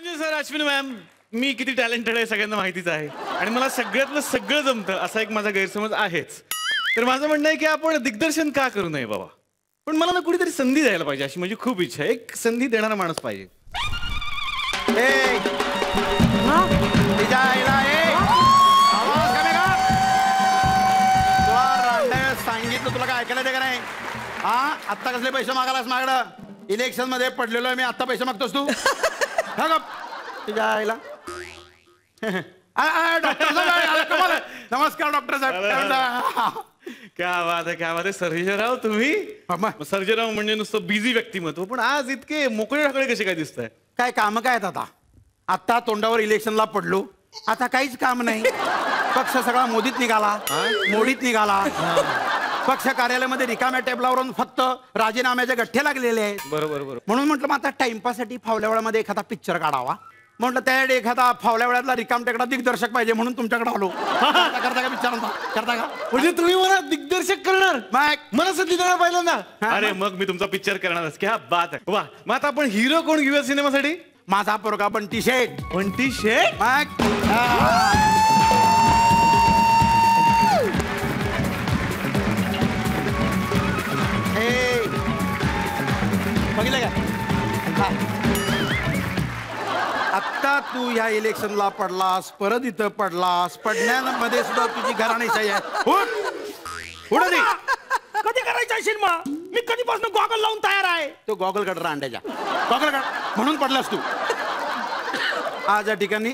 म्हणजे sir Ashwin ma'am मी किती talented आहे सगळ्यांना माहितीच आहे आणि मला सगळ्यातलं सगळं जमतं असा एक माझा गैरसमज आहेच. तर माझं म्हणणं आहे की आपण दिग्दर्शन का करू नये बाबा. पण मला ना कुठेतरी संधी द्यायला पाहिजे अशी माझी खूप इच्छा आहे. एक संधी देणारा माणूस पाहिजे. सांगितलं तुला काय ऐकायला का नाही. हा आत्ता कसले पैसे मागायलास मागडं. इलेक्शन मध्ये पडलेलो आहे मी. आत्ता पैसे मागतोस तू. तुझ्या आईला डॉक्टर साहेब. नमस्कार डॉक्टर साहेब. क्या बात आहे क्या बात आहे. सर्जेराव तुम्ही. सर्जेराव म्हणजे नुसतं बिझी व्यक्तिमत्व पण आज इतके मोकळे ढाकळे कसे काय दिसत आहे. काय काम काय आहेत आता. आत्ता तोंडावर इलेक्शनला पडलो. आता काहीच काम नाही. पक्ष सगळा मोदीत निघाला. मोडीत निघाला. पक्ष कार्यालयामध्ये रिकाम्या टेबलावरून फक्त राजीनाम्याचे गठ्ठे लागलेले आहेत. बरोबर बरोबर. म्हणून म्हटलं मग आता टाइमपाससाठी फावल्या वेळामध्ये एखादा पिक्चर काढावा. म्हटलं त्यासाठी एखादा फावल्या वेळातला रिकाम टेकडा दिग्दर्शक पाहिजे म्हणून तुमच्याकडे आलो. करता का पिक्चर करता का. म्हणजे तुम्ही मला दिग्दर्शक करणार. मला संधी देणार पाहिलं ना. अरे मग मग मी तुमचा पिक्चर करणारच. क्या बात आहे. वा मग आता आपण हिरो कोण घेऊया सिनेमासाठी. माझा पोरगा बंटी शेठ. बंटी शेठ. बघितलं का. आत्ता तू ह्या इलेक्शनला पडलास. परत इथं पडलास. पडण्यामध्ये सुद्धा तुझी घराणेशाही आहे. उठ कधी करायचं असेल मग. मी कधीपासून गॉगल लावून तयार आहे. तो गॉगल काढ अंड्याच्या. गॉगल काढ म्हणून पडलास तू. आज या ठिकाणी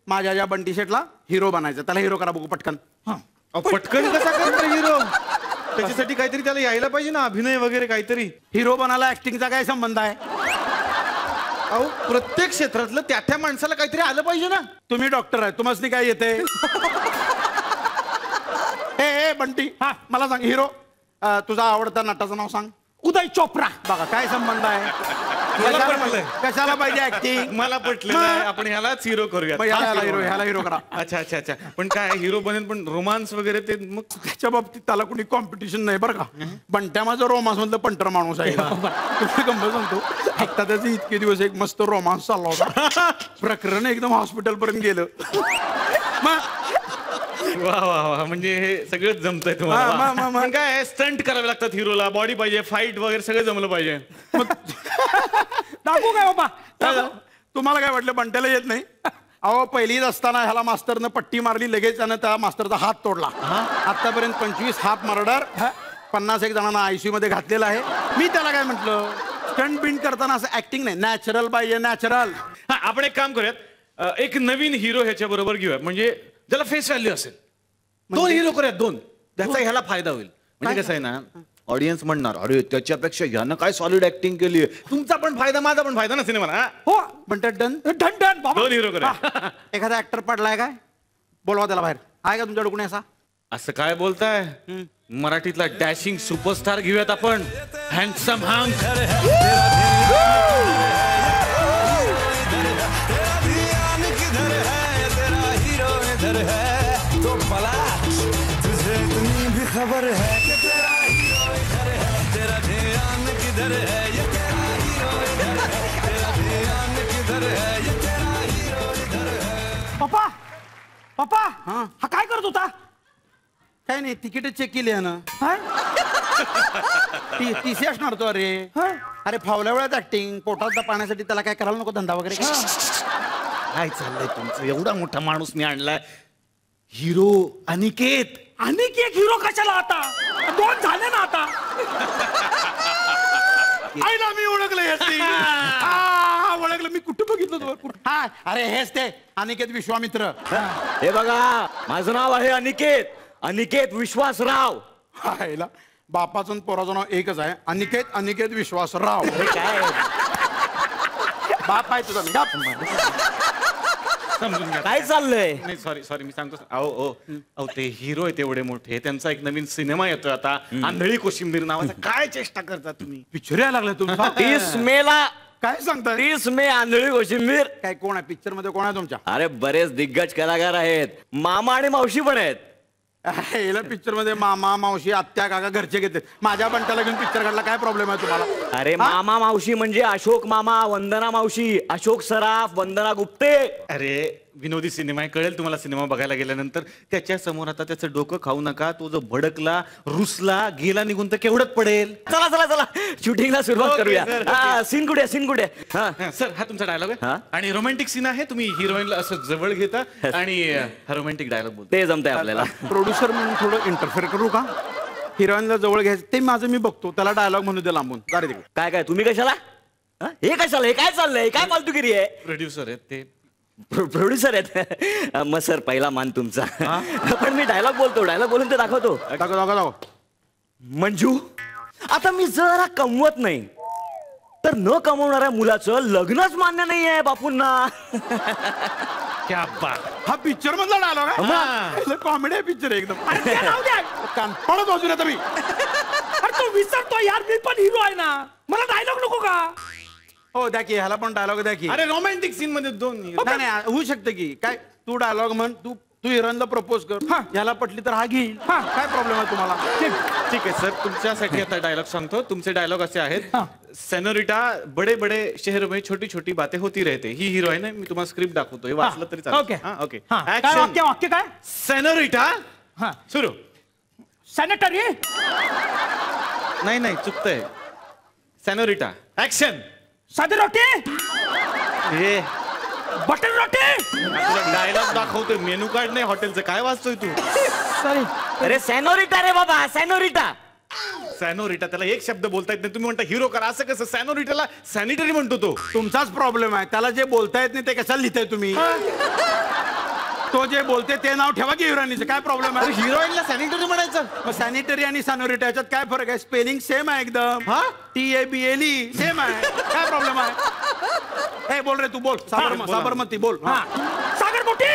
माझ्या या बंटी शेटला हिरो बनायचं. त्याला हिरो करा बघू पटकन. पटकन कसा करतो हिरो. त्याच्यासाठी काहीतरी त्याला यायला पाहिजे ना. अभिनय वगैरे काहीतरी. हिरो बनायला ऍक्टिंगचा काय संबंध आहे. अहो प्रत्येक क्षेत्रातलं त्या माणसाला काहीतरी आलं पाहिजे ना. तुम्ही डॉक्टर आहे. तुम्हाला काय येते. हे बंटी मला सांग हिरो तुझा आवडता नटाचं नाव सांग. उदय चोप्रा. बघा काय संबंध आहे. कशाला पाहिजे ऍक्टिंग. मला पटलं आपण ह्यालाच हिरो करूया. ह्याला हिरो करा. अच्छा अच्छा अच्छा. पण काय हिरो बनेल पण रोमांस वगैरे ते मग त्याच्या बाबतीत त्याला कुणी कॉम्पिटिशन नाही बरं का. बंट्या माझं रोमांस मधलं पंटर माणूस आहे. गंमत सांगतो. आता त्याचे इतके दिवस एक मस्त रोमांस चालला होता. प्रकरण एकदम हॉस्पिटल पर्यंत गेलं. वा वा वा. म्हणजे हे सगळंच जमतंय तुम्हाला. काय स्टंट करावे लागतात हिरोला. बॉडी पाहिजे. फाईट वगैरे सगळं जमलं पाहिजे. दाखवू काय बाबा. तुम्हाला काय वाटलं बंट्याला येत नाही. अहो पहिलीच असताना ह्याला मास्तरनं पट्टी मारली. लगेच त्यानं त्या मास्तरचा हात तोडला. आतापर्यंत 25 हाफ मर्डर 51 जणांना आयसीयू मध्ये घातलेला आहे. मी त्याला काय म्हटलं स्टंट बिंट करताना असं ऍक्टिंग नाही नॅचरल पाहिजे. नॅचरल. आपण एक काम करूयात. एक नवीन हिरो ह्याच्या बरोबर घेऊया. म्हणजे ज्याला फेस व्हॅल्यू असेल. 2 हिरो करूयात 2. त्याचा ह्याला फायदा होईल. म्हणजे कसं आहे ना ऑडियन्स म्हणणार अरे त्याच्यापेक्षा ह्यानं काय सॉलिड ऍक्टिंग केली. तुमचा पण फायदा माझा पण फायदा ना सिनेमाला. हो म्हणतात डन डन डन. 2 हिरो करूया. एखादा ऍक्टर पडलाय काय बोलवा त्याला बाहेर. आहे का तुमच्याकडे कोणी असा. असं काय बोलताय. मराठीतला डॅशिंग सुपरस्टार घेऊयात आपण. हँडसम हँक. खबर है कि तेरा हीरो इधर है. तेरा ध्यान किधर है. ये तेरा हीरो इधर है. तेरा ध्यान किधर है. ये तेरा हीरो इधर है. पप्पा पप्पा हा काय करत होता. काय नाही तिकीट चेक केली आहे ना. टीसी असणार तो. अरे फावल्या वेळात ऍक्टिंग पोटात पाण्यासाठी त्याला काय करायला नको धंदा वगैरे. काय चाललंय तुमचं. एवढा मोठा माणूस मी आणलाय. हिरो अनिकेत. अनेक एक हिरो कशाला आता. 2 झाले ना आता. आईला मी ओळखलं. ओळखलं मी कुठं बघितलं तुम्हाला. हा अरे हेच ते अनिकेत विश्वामित्र. हे बघा माझं नाव आहे अनिकेत. अनिकेत विश्वासराव. आईला बापाचं पोराचं नाव एकच आहे. अनिकेत अनिकेत विश्वासराव. काय बाप आहे तुझा. समजून घ्या. काय चाललंय. नाही सॉरी मी सांगतो. अहो ते हिरो आहेत एवढे मोठे. त्यांचा एक नवीन सिनेमा येतोय आता. आंधळी कोशिंबीर नावाचा. काय चेष्टा करता तुम्ही. पिक्चर यायला लागला तुमचा. 30 मेला. काय सांगता. 30 मे आंधळी कोशिंबीर. काय कोण आहे पिक्चर मध्ये. कोण आहे तुमच्या. अरे बरेच दिग्गज कलाकार आहेत. मामा आणि मावशी पण आहेत. याला पिक्चर मध्ये मामा मावशी आत्या काका घरचे घेते. माझ्या बंटाला घेऊन पिक्चर काढला, काय प्रॉब्लेम आहे तुम्हाला? अरे मामा मावशी म्हणजे अशोक मामा, वंदना मावशी, अशोक सराफ, वंदना गुप्ते. अरे विनोदी सिनेमा आहे, कळेल तुम्हाला सिनेमा बघायला गेल्यानंतर. त्याच्या समोर आता त्याचं डोकं खाऊ नका. तो जो भडकला, रुसला, गेला निघून तर केवढत पडेल. चला चला चला शूटिंगला सुरुवात Okay, करूया. sir, सीन कुठे सीन कुठे? हा सर हा तुमचा डायलॉग हा? आहे आणि रोमॅन्टिक सीन आहे. तुम्ही हिरोईनला असं जवळ घेता आणि हा रोमॅन्टिक डायलॉग बोलतो. ते जमतंय आपल्याला. प्रोड्युसर म्हणून थोडं इंटरफेअर करू का? हिरोईनला जवळ घ्यायचं ते माझं मी बघतो, त्याला डायलॉग म्हणू दे लांबून. अरे तिकडे काय काय तुम्ही कशाला? हा? हे कशाला? हे काय चाललंय? काय फालतूगिरी आहे? प्रोड्युसर आहेत ते. प्रोड्युसर आहेत. मग सर पहिला मान तुमचा. पण मी डायलॉग बोलतो, डायलॉग बोलून ते दाखवतो. दाखव दाखव दाखव. मंजू, आता मी जरा कमवत नाही तर न कमवणाऱ्या मुलाचं लग्नच मान्य नाही आहे बापूंना. क्या बात. हा पिक्चर मधला डायलॉग आहे. कॉमेडी आहे पिक्चर एकदम. अरे ते राहू द्या. कानपडत वाजून आता मी. अरे तू विसरतो यार, मी पण हिरो आहे ना, मला डायलॉग नको का? हो द्या की, ह्याला पण डायलॉग द्या की. अरे रोमॅन्टिक सीन मध्ये दोन hero. नाही नाही होऊ शकतं की काय. तू डायलॉग म्हण, तू तू हिरोईनला प्रपोज कर. ह्याला पटली तर हा घेईल. काय प्रॉब्लेम आहे तुम्हाला? ठीक आहे सर, तुमच्यासाठी आता डायलॉग सांगतो. तुमचे डायलॉग असे आहेत. सेनोरिटा बडे बडे शहर में छोटी छोटी बातें होती रहते. ही हिरोईन आहे. मी तुम्हाला स्क्रिप्ट दाखवतो, हे वाचलं तरी ओके चालेल. ओके काय ऍक्शन. वाक्य वाक्य काय? सेनोरिटा हा सुरू. सॅनिटरी. नाही नाही चुकतंय. Senorita action. साधी रोटी, हे बटर रोटी. डायलॉग दाखवतोय, मेनू कार्ड नाही हॉटेलचं. काय वाचतोय तू? सॉरी. अरे सॅनोरिटा रे बाबा, सॅनोरिटा. सॅनोरिटा, त्याला एक शब्द बोलता येत नाही. तुम्ही म्हणता हिरो करा, असं कसं? सॅनोरिटाला सॅनिटरी म्हणतो तो. तुमचाच प्रॉब्लेम आहे. त्याला जे बोलता येत नाही ते कशाला लिहिताय तुम्ही? तो जे बोलते ते नाव ठेवा की हिरोईनचं. काय प्रॉब्लेम आहे? हिरोईनला सॅनिटरी म्हणायचं. मग सॅनिटरी आणि सॅनोरिटा याच्यात काय फरक आहे? स्पेलिंग सेम आहे एकदम. TABLE सेम आहे. काय प्रॉब्लेम आहे? हे बोल रे, तू बोल. साबरमती बोल. हाँ सागर मोटी.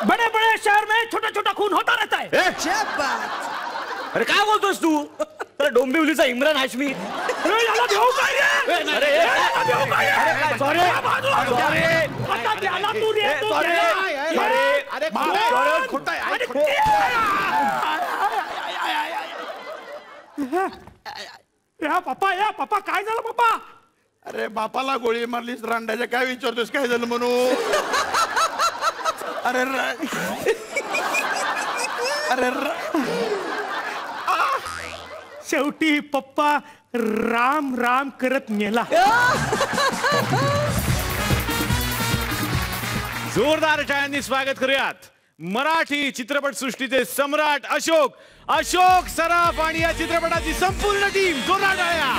बड़े बड़े शहर में छोटा छोटा खून होता रहता है. अरे काय बोलतोस तू? तर डोंबिवलीचा इम्रान हाशमी. अरे याला देऊ काय रे? अरे याला देऊ काय रे? सॉरी आता त्याला तू रे, तू रे. अरे खोटा अरे या पप्पा काय झालं पप्पा? अरे बापाला गोळी मारलीस रांडाच्या, काय विचारतोस काय झालं म्हणू? अरे अरे शेवटी पप्पा राम राम करत मेला. जोरदार टाळ्यांनी स्वागत करूयात मराठी चित्रपट सृष्टीचे सम्राट अशोक सराफ आणि या चित्रपटाची संपूर्ण टीम. जोरदार टाळ्या.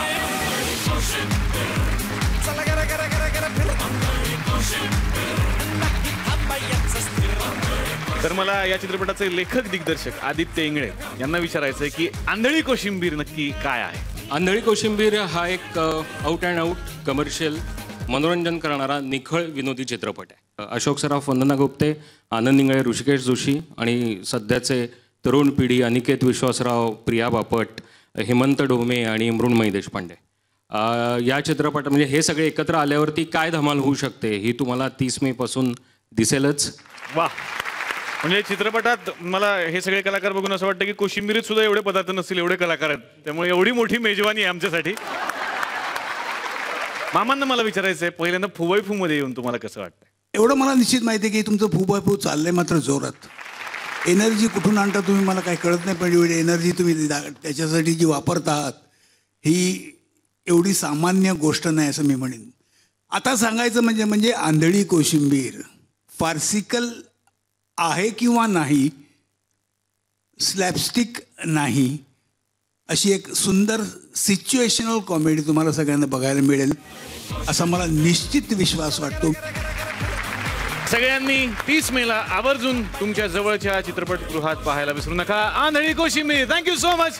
तर मला या चित्रपटाचे लेखक दिग्दर्शक आदित्य इंगळे यांना विचारायचंय की आंधळी कोशिंबीर नक्की काय आहे? आंधळी कोशिंबीर हा एक आउट अँड आउट कमर्शियल मनोरंजन करणारा निखळ विनोदी चित्रपट आहे. अशोक सराफ, वंदना गुप्ते, आनंद इंगळे, ऋषिकेश जोशी आणि सध्याचे तरुण पिढी अनिकेत विश्वासराव, प्रिया बापट, हेमंत डोमे आणि मृण्मयी देशपांडे. या चित्रपट म्हणजे हे सगळे एकत्र आल्यावरती काय धमाल होऊ शकते ही तुम्हाला 30 मे पासून दिसेलच. वा, म्हणजे चित्रपटात मला हे सगळे कलाकार बघून असं वाटतं की कोशिंबिरीत सुद्धा एवढे पदार्थ नसतील, एवढे कलाकार आहेत. त्यामुळे एवढी मोठी मेजवानी आहे आमच्यासाठी. मामांना मला विचारायचंय, पहिल्यांदा फुवाई फू मध्ये येऊन तुम्हाला कसं वाटतंय? एवढं मला निश्चित माहिती आहे की तुमचं फू चाललंय मात्र जोरात. एनर्जी कुठून आणता तुम्ही मला काही कळत नाही, पण एवढी एनर्जी तुम्ही त्याच्यासाठी जी वापरता आहात ही एवढी सामान्य गोष्ट नाही असं मी म्हणेन. आता सांगायचं म्हणजे आंधळी कोशिंबीर फार्सिकल आहे किंवा नाही, स्लॅपस्टिक नाही, अशी एक सुंदर सिच्युएशनल कॉमेडी तुम्हाला सगळ्यांना बघायला मिळेल असा मला निश्चित विश्वास वाटतो. सगळ्यांनी 30 मेला आवर्जून तुमच्या जवळच्या चित्रपटगृहात पाहायला विसरू नका आंधळी कोशिंबीर. Thank you so much.